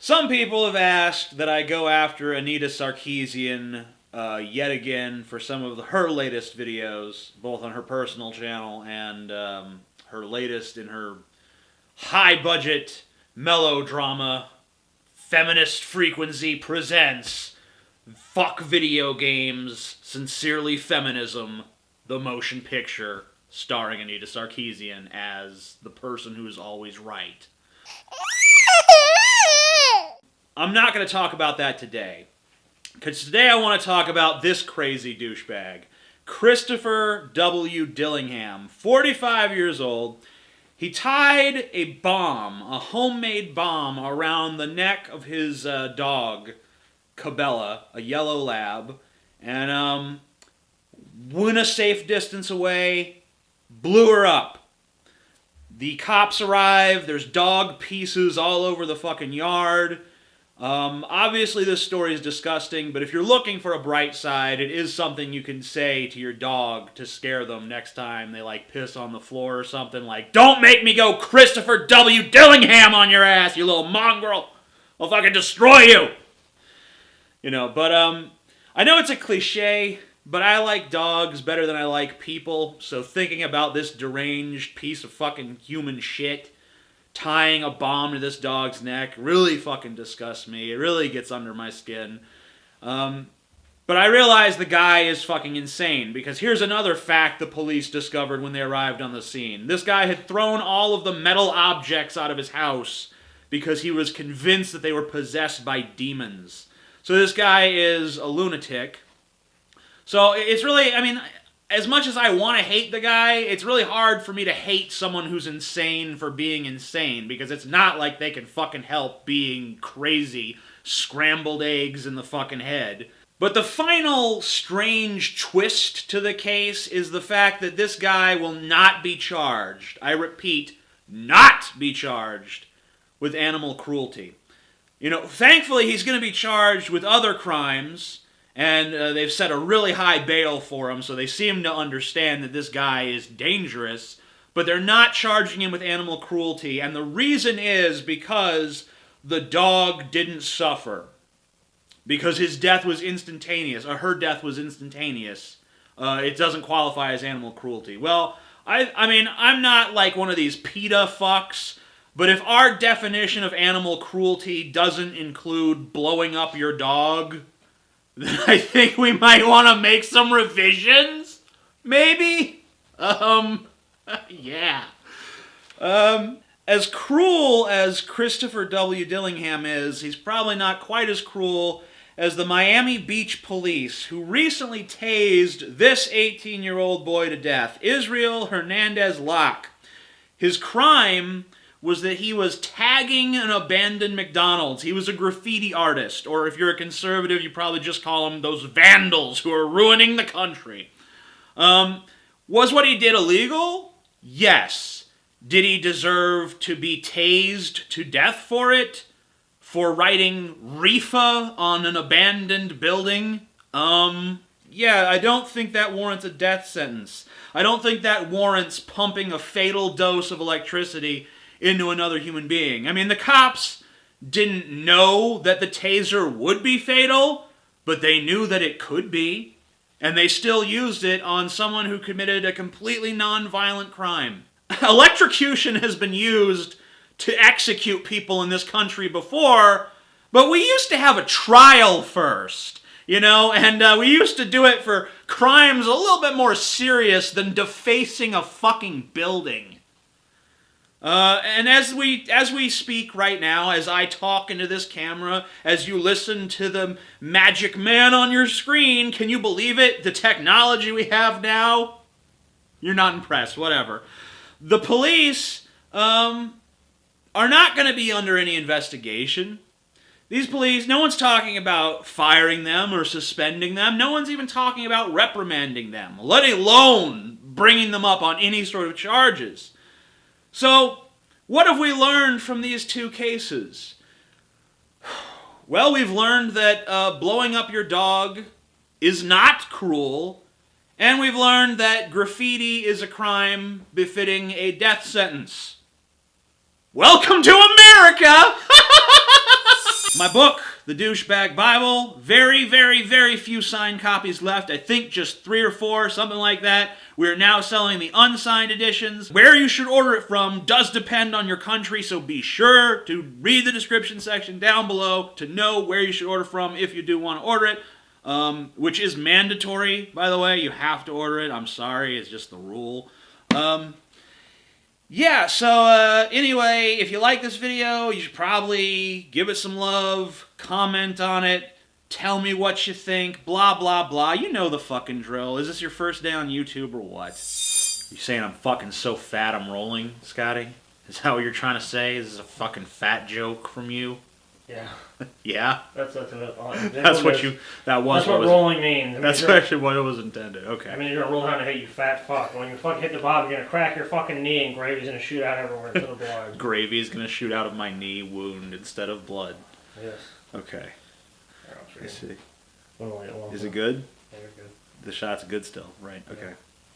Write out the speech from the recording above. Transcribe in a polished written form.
Some people have asked that I go after Anita Sarkeesian yet again for some of her latest videos, both on her personal channel and her latest in her high-budget melodrama Feminist Frequency presents Fuck Video Games, Sincerely Feminism, the motion picture, starring Anita Sarkeesian as the person who's always right. I'm not going to talk about that today, because today I want to talk about this crazy douchebag, Christopher W. Dillingham, 45 years old. He tied a bomb, a homemade bomb, around the neck of his dog, Cabela, a yellow lab, and went a safe distance away, blew her up. The cops arrive, there's dog pieces all over the fucking yard. Obviously this story is disgusting, but if you're looking for a bright side, it is something you can say to your dog to scare them next time they, piss on the floor or something, like, "Don't make me go Christopher W. Dillingham on your ass, you little mongrel! I'll fucking destroy you!" But I know it's a cliche, but I like dogs better than I like people, so thinking about this deranged piece of fucking human shit tying a bomb to this dog's neck really fucking disgusts me. It really gets under my skin. But I realize the guy is fucking insane, because here's another fact the police discovered when they arrived on the scene. This guy had thrown all of the metal objects out of his house because he was convinced that they were possessed by demons. So this guy is a lunatic. So it's really, as much as I want to hate the guy, it's really hard for me to hate someone who's insane for being insane, because it's not like they can fucking help being crazy, scrambled eggs in the fucking head. But the final strange twist to the case is the fact that this guy will not be charged. I repeat, not be charged with animal cruelty. Thankfully he's going to be charged with other crimes, and they've set a really high bail for him, so they seem to understand that this guy is dangerous, but they're not charging him with animal cruelty, and the reason is because the dog didn't suffer. Because his death was instantaneous, or her death was instantaneous. It doesn't qualify as animal cruelty. Well, I'm not like one of these PETA fucks, but if our definition of animal cruelty doesn't include blowing up your dog, then I think we might want to make some revisions? Maybe? Yeah. As cruel as Christopher W. Dillingham is, he's probably not quite as cruel as the Miami Beach police, who recently tased this 18-year-old boy to death, Israel Hernandez-Llach. His crime was that he was tagging an abandoned McDonald's. He was a graffiti artist, or if you're a conservative, you probably just call them those vandals who are ruining the country. Was what he did illegal? Yes. Did he deserve to be tased to death for it? For writing REFA on an abandoned building? Yeah, I don't think that warrants a death sentence. I don't think that warrants pumping a fatal dose of electricity into another human being. The cops didn't know that the taser would be fatal, but they knew that it could be, and they still used it on someone who committed a completely non-violent crime. Electrocution has been used to execute people in this country before, but we used to have a trial first, and we used to do it for crimes a little bit more serious than defacing a fucking building. And as we speak right now, as I talk into this camera, as you listen to the magic man on your screen, can you believe it? The technology we have now? You're not impressed, whatever. The police are not going to be under any investigation. These police, no one's talking about firing them or suspending them. No one's even talking about reprimanding them, let alone bringing them up on any sort of charges. So, what have we learned from these two cases? Well, we've learned that blowing up your dog is not cruel, and we've learned that graffiti is a crime befitting a death sentence. Welcome to America! My book, The Douchebag Bible, very, very, very few signed copies left. I think just 3 or 4, something like that. We're now selling the unsigned editions. Where you should order it from does depend on your country, so be sure to read the description section down below to know where you should order from if you do want to order it, which is mandatory, by the way. You have to order it. I'm sorry, it's just the rule. Yeah, so anyway, if you like this video, you should probably give it some love, comment on it, tell me what you think, blah, blah, blah. You know the fucking drill. Is this your first day on YouTube or what? You saying I'm fucking so fat I'm rolling, Scotty? Is that what you're trying to say? Is this a fucking fat joke from you? Yeah. Yeah? That's what what rolling means. That's actually what it was intended. Okay. I mean, you're gonna roll down and hit, you fat fuck. When you fucking hit the bottom, you're gonna crack your fucking knee and gravy's gonna shoot out everywhere into the blood. Gravy is gonna shoot out of my knee wound instead of blood. Yes. Okay. I see. Is Is it good? Yeah, you're good. The shot's good still, right? Okay.